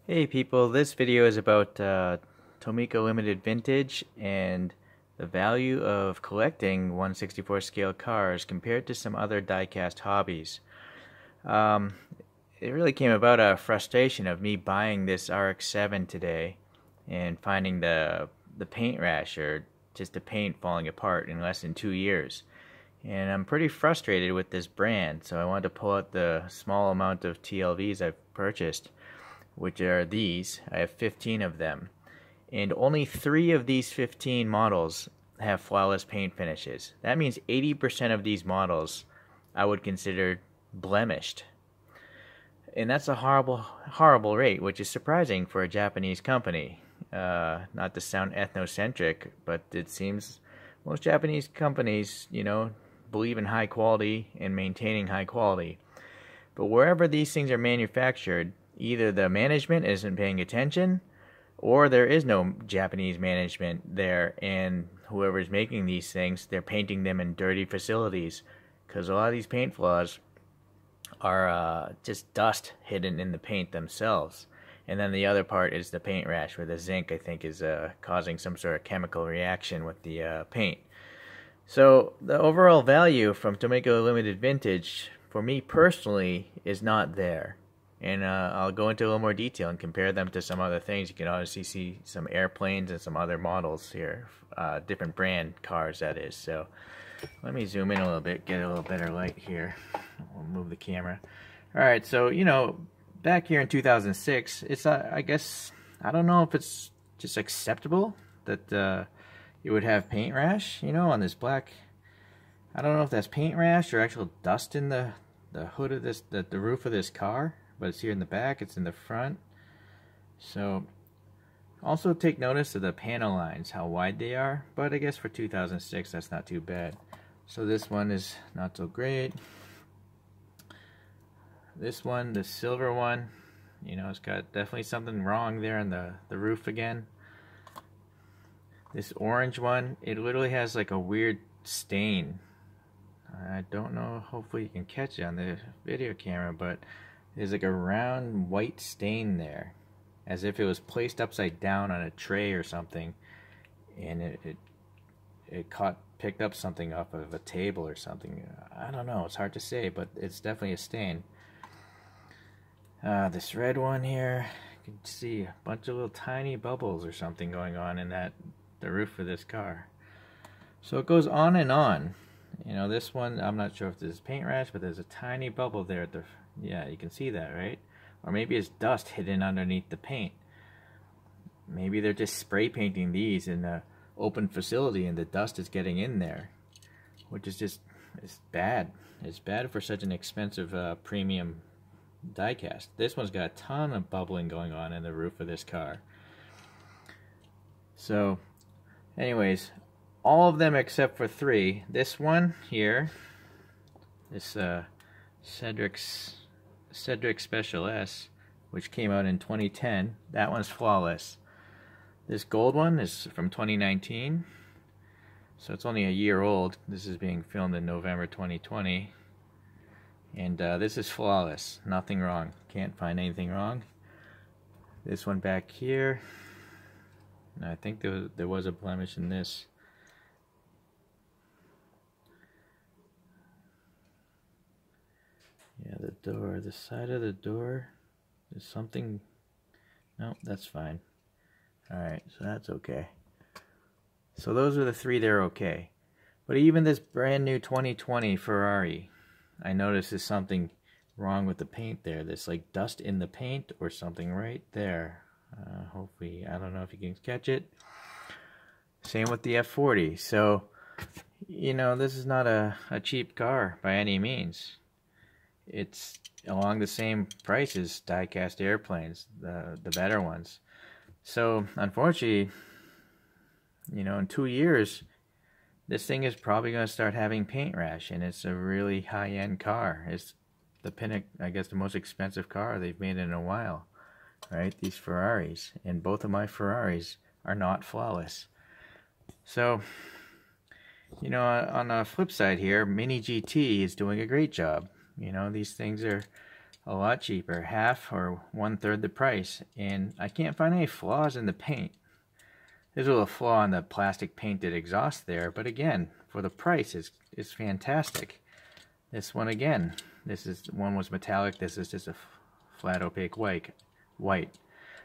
Hey people, this video is about Tomica Limited Vintage and the value of collecting 1/64 scale cars compared to some other diecast hobbies. Um, it really came about a frustration of me buying this RX-7 today and finding the paint rash, or just the paint falling apart in less than 2 years. And I'm pretty frustrated with this brand, so I wanted to pull out the small amount of TLVs I've purchased, which are these. I have 15 of them, and only 3 of these 15 models have flawless paint finishes. That means 80% of these models I would consider blemished. And that's a horrible rate, which is surprising for a Japanese company. Not to sound ethnocentric, but it seems most Japanese companies, believe in high quality and maintaining high quality. But wherever these things are manufactured, either the management isn't paying attention, or there is no Japanese management there, and whoever's making these things, they're painting them in dirty facilities, because a lot of these paint flaws are just dust hidden in the paint themselves. And then the other part is the paint rash, where the zinc, I think, is causing some sort of chemical reaction with the paint. So the overall value from Tomica Limited Vintage, for me personally, is not there. And I'll go into a little more detail and compare them to some other things. You can obviously see some airplanes and some other models here, different brand cars, that is. So let me zoom in a little bit, get a little better light here. We'll move the camera. All right, so back here in 2006, it's I guess, I don't know if it's just acceptable that you would have paint rash, on this black. I don't know if that's paint rash or actual dust in the hood of this, the roof of this car. But it's here in the back, it's in the front. So also take notice of the panel lines, how wide they are, but I guess for 2006 that's not too bad. So this one is not so great. This one, the silver one, it's got definitely something wrong there on the roof again. This orange one, it literally has like a weird stain. I don't know, hopefully you can catch it on the video camera, but there's like a round white stain there, as if it was placed upside down on a tray or something, and it picked up something off of a table or something. I don't know, it's hard to say, but it's definitely a stain. This red one here, you can see a bunch of little tiny bubbles or something going on in the roof of this car. So it goes on and on. This one, I'm not sure if this is paint rash, but there's a tiny bubble there at the, yeah, you can see that, right? Or maybe it's dust hidden underneath the paint. Maybe they're just spray painting these in an open facility and the dust is getting in there, which is just, it's bad. It's bad for such an expensive premium diecast. This one's got a ton of bubbling going on in the roof of this car. So anyways, all of them except for 3. This one here, this Cedric Special S, which came out in 2010, that one's flawless. This gold one is from 2019, so it's only a year old. This is being filmed in November 2020, and this is flawless, nothing wrong, can't find anything wrong. This one back here, and I think there was a blemish in this. Yeah, the door, the side of the door, there's something. No, that's fine. Alright, so that's okay. So those are the 3 that are okay. But even this brand new 2020 Ferrari, I noticed there's something wrong with the paint there. There's like dust in the paint or something right there. Hopefully, I don't know if you can catch it. Same with the F40. So, this is not a cheap car by any means. It's along the same price as diecast airplanes, the better ones. So unfortunately, in 2 years, this thing is probably going to start having paint rash, and it's a really high-end car. It's I guess the most expensive car they've made in a while, right? These Ferraris, and both of my Ferraris are not flawless. So, on the flip side here, Mini GT is doing a great job. These things are a lot cheaper, half or 1/3 the price, and I can't find any flaws in the paint. There's a little flaw in the plastic painted exhaust there, but again, for the price, it's fantastic. This one again, one was metallic, this is just a flat opaque white.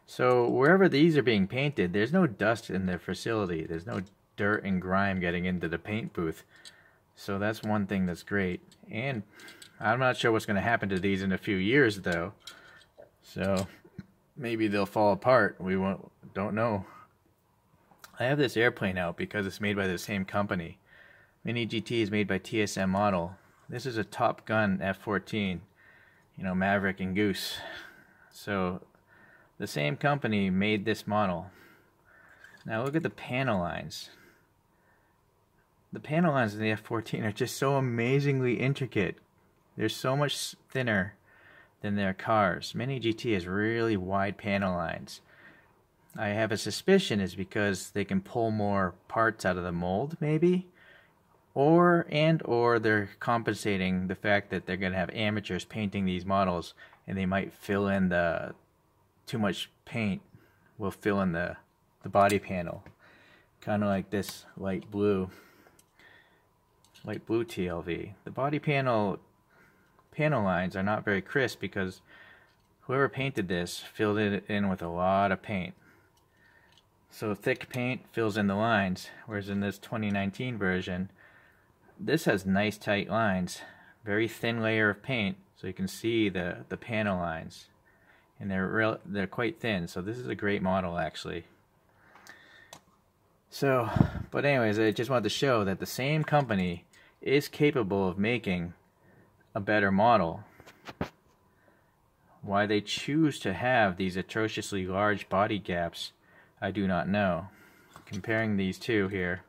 So wherever these are being painted, there's no dust in the facility. There's no dirt and grime getting into the paint booth. So that's one thing that's great. And I'm not sure what's going to happen to these in a few years though. So maybe they'll fall apart. Don't know. I have this airplane out because it's made by the same company. Mini GT is made by TSM Model. This is a Top Gun F-14, you know, Maverick and Goose. So the same company made this model. Now look at the panel lines. The panel lines in the F-14 are just so amazingly intricate. They're so much thinner than their cars. Mini GT has really wide panel lines. I have a suspicion is because they can pull more parts out of the mold, maybe, or they're compensating the fact that they're going to have amateurs painting these models, and they might fill in too much paint will fill in the body panel, kind of like this light blue TLV. The body panel lines are not very crisp because whoever painted this filled it in with a lot of paint. So thick paint fills in the lines, whereas in this 2019 version, this has nice tight lines, very thin layer of paint, so you can see the panel lines, and they're quite thin. So this is a great model actually. So, but anyways, I just wanted to show that the same company is capable of making a better model. Why they choose to have these atrociously large body gaps, I do not know. Comparing these two here,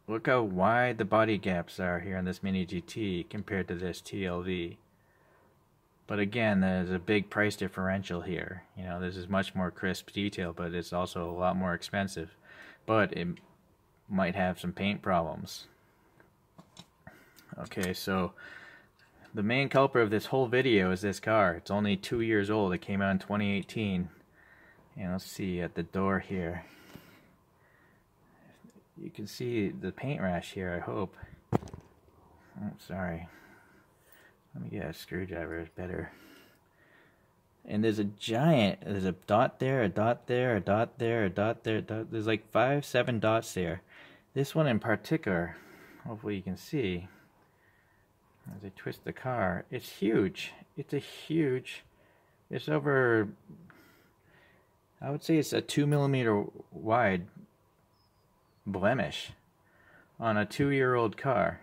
look how wide the body gaps are here in this Mini GT compared to this TLV. But again, there's a big price differential here. You know, this is much more crisp detail, but it's also a lot more expensive. But it might have some paint problems. Okay, so the main culprit of this whole video is this car. It's only 2 years old. It came out in 2018. And let's see at the door here. You can see the paint rash here, I hope. Oh, sorry. Let me get a screwdriver, it's better. And there's a dot there, a dot there, a dot there, a dot there, there's like 5-7 dots there. This one in particular, hopefully you can see, as I twist the car, it's huge. It's over, I would say it's a 2 millimeter wide blemish on a 2-year-old car.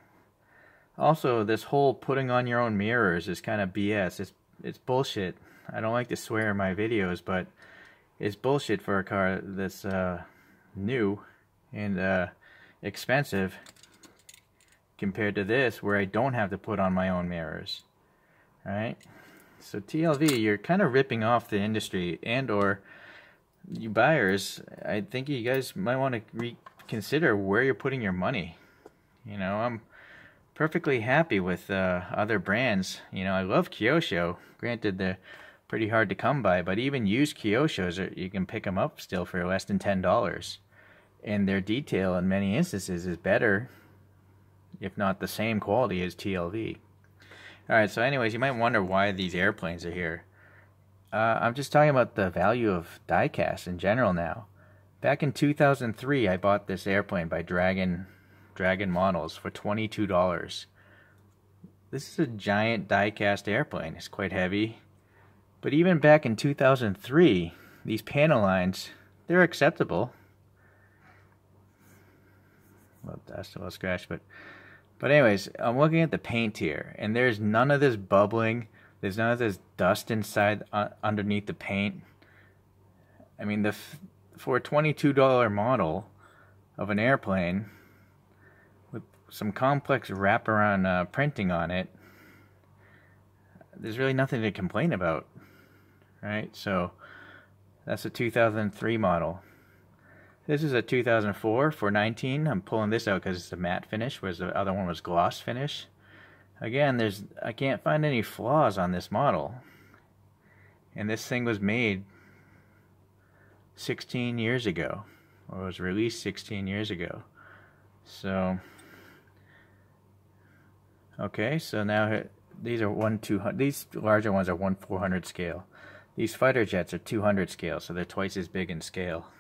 Also, this whole putting on your own mirrors is kind of BS. It's bullshit. I don't like to swear in my videos, but it's bullshit for a car that's new and expensive compared to this, where I don't have to put on my own mirrors. Right? So TLV, you're kind of ripping off the industry, and or you buyers, I think you guys might want to reconsider where you're putting your money. You know, I'm perfectly happy with other brands. You know, I love Kyosho. Granted, they're pretty hard to come by, but even used Kyoshos, you can pick them up still for less than $10. And their detail in many instances is better, if not the same quality as TLV. Alright, so anyways, you might wonder why these airplanes are here. I'm just talking about the value of diecast in general now. Back in 2003, I bought this airplane by Dragon Models for $22. This is a giant diecast airplane. It's quite heavy. But even back in 2003, these panel lines, they're acceptable. Well, that's a little scratch, but anyways, I'm looking at the paint here, and there's none of this bubbling. There's none of this dust inside underneath the paint. I mean, for a $22 model of an airplane with some complex wraparound printing on it, there's really nothing to complain about, right? So that's a 2003 model. This is a 2004 for 19. I'm pulling this out because it's a matte finish, whereas the other one was gloss finish. Again, I can't find any flaws on this model. And this thing was made 16 years ago, or was released 16 years ago. So, okay, so now these are 1/200. These larger ones are 1/400 scale. These fighter jets are 200 scale, so they're twice as big in scale.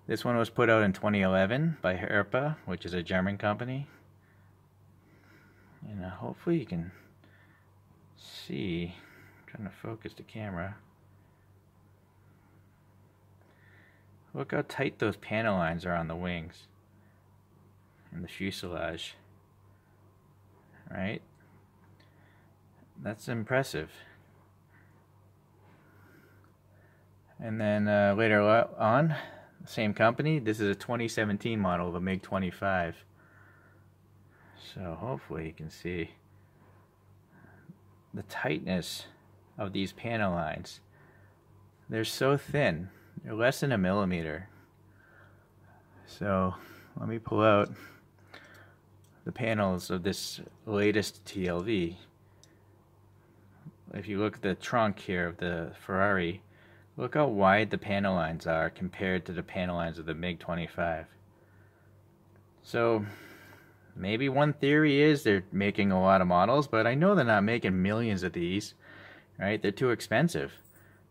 This one was put out in 2011 by Herpa, which is a German company. And hopefully you can see. I'm trying to focus the camera. Look how tight those panel lines are on the wings and the fuselage. Right? That's impressive. And then later on, same company, this is a 2017 model of a MiG-25. So hopefully you can see the tightness of these panel lines. They're so thin, they're less than a millimeter. So let me pull out the panels of this latest TLV. If you look at the trunk here of the Ferrari, look how wide the panel lines are compared to the panel lines of the MiG-25. So maybe one theory is they're making a lot of models, but I know they're not making millions of these, right? They're too expensive.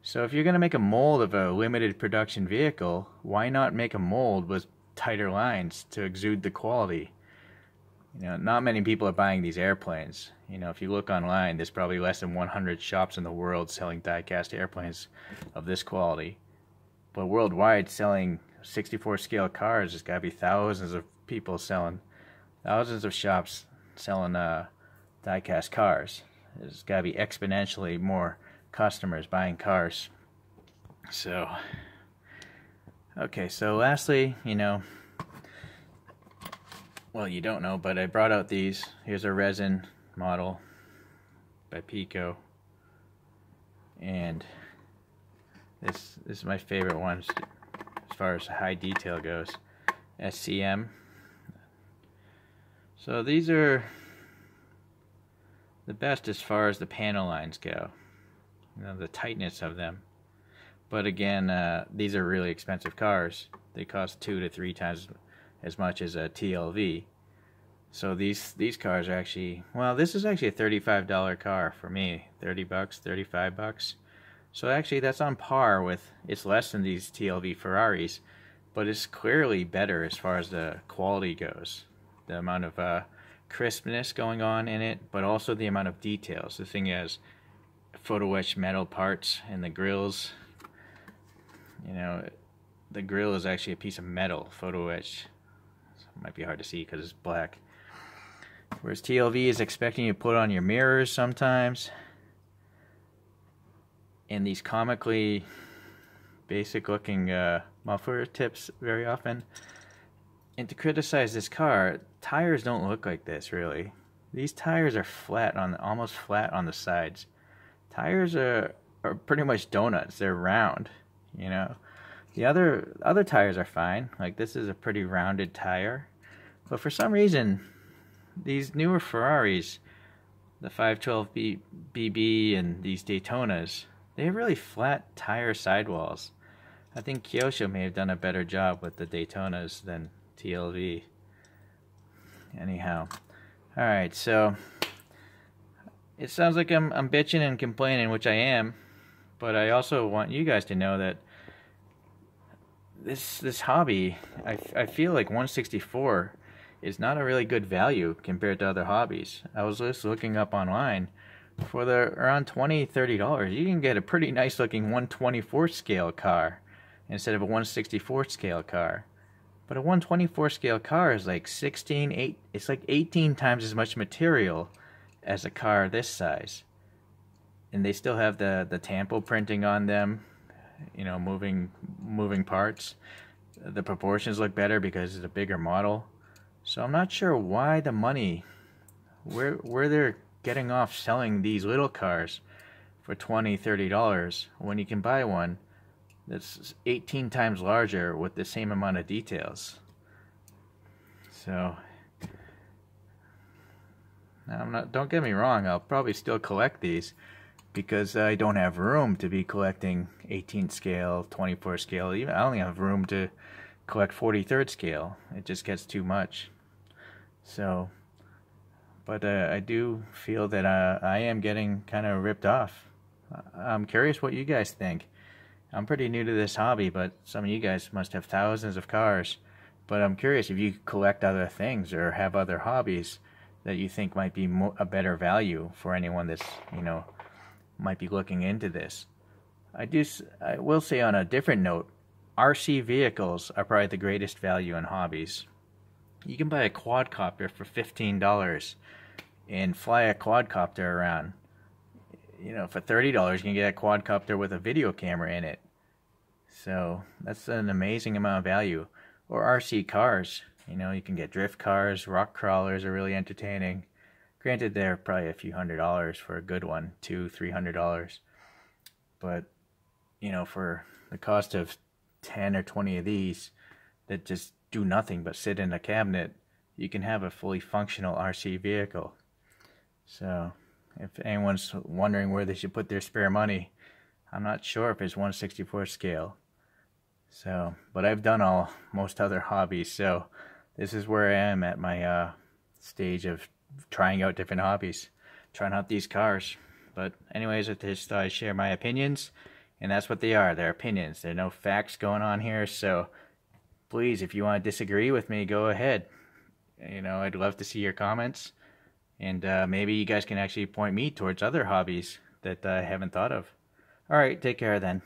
So if you're going to make a mold of a limited production vehicle, why not make a mold with tighter lines to exude the quality? You know, not many people are buying these airplanes. You know, if you look online, there's probably less than 100 shops in the world selling die-cast airplanes of this quality. But worldwide, selling 64 scale cars, there's got to be thousands of people selling, thousands of shops selling die-cast cars. There's got to be exponentially more customers buying cars. So, okay, so lastly, you know, well, you don't know, but I brought out these. Here's a Resin model by Pico, and this is my favorite one as far as high detail goes, SCM. So these are the best as far as the panel lines go, you know, the tightness of them. But again, these are really expensive cars. They cost 2 to 3 times as much as a TLV. So these cars are actually, well, this is actually a $35 car for me. 30 bucks, 35 bucks. So actually that's on par with, it's less than these TLV Ferraris, but it's clearly better as far as the quality goes. The amount of crispness going on in it, but also the amount of details. The thing is, photo etched metal parts in the grills. You know, the grill is actually a piece of metal, photo etched. So it might be hard to see because it's black. Whereas TLV is expecting you to put on your mirrors sometimes. And these comically basic looking muffler tips very often. And to criticize this car, tires don't look like this really. These tires are flat on, almost flat on the sides. Tires are pretty much donuts. They're round, you know. The other tires are fine. Like this is a pretty rounded tire. But for some reason, these newer Ferraris, the 512 BB and these Daytonas, they have really flat tire sidewalls. I think Kyosho may have done a better job with the Daytonas than TLV. Anyhow, alright, so it sounds like I'm bitching and complaining, which I am, but I also want you guys to know that this hobby, I feel like 164 is not a really good value compared to other hobbies. I was just looking up online. For around $20–30, you can get a pretty nice looking 124 scale car instead of a 164 scale car. But a 124 scale car is like it's like 18 times as much material as a car this size. And they still have the tampo printing on them, you know, moving parts. The proportions look better because it's a bigger model. So I'm not sure why the money, where they're getting off selling these little cars for $20–30 when you can buy one that's 18 times larger with the same amount of details. So Now, don't get me wrong, I'll probably still collect these because I don't have room to be collecting 18th scale, 24 scale. Even I only have room to collect 43rd scale. It just gets too much. So, but I do feel that I am getting kind of ripped off. I'm curious what you guys think. I'm pretty new to this hobby, but some of you guys must have thousands of cars. But I'm curious if you collect other things or have other hobbies that you think might be a better value for anyone that's, you know, might be looking into this. I will say on a different note, RC vehicles are probably the greatest value in hobbies. You can buy a quadcopter for $15 and fly a quadcopter around. You know, for $30 you can get a quadcopter with a video camera in it. So that's an amazing amount of value. Or RC cars. You know, you can get drift cars. Rock crawlers are really entertaining. Granted, they're probably a few $100s for a good one, $200-300. But you know, for the cost of 10 or 20 of these that just do nothing but sit in a cabinet, you can have a fully functional RC vehicle. So if anyone's wondering where they should put their spare money, I'm not sure if it's 1/64 scale. So, but I've done most other hobbies, so this is where I am at my stage of trying out different hobbies, trying out these cars. But anyways, I just thought I'd share my opinions, and that's what they are. They're opinions. There are no facts going on here, so please, if you want to disagree with me, go ahead. You know, I'd love to see your comments, and maybe you guys can actually point me towards other hobbies that I haven't thought of. Alright, take care then.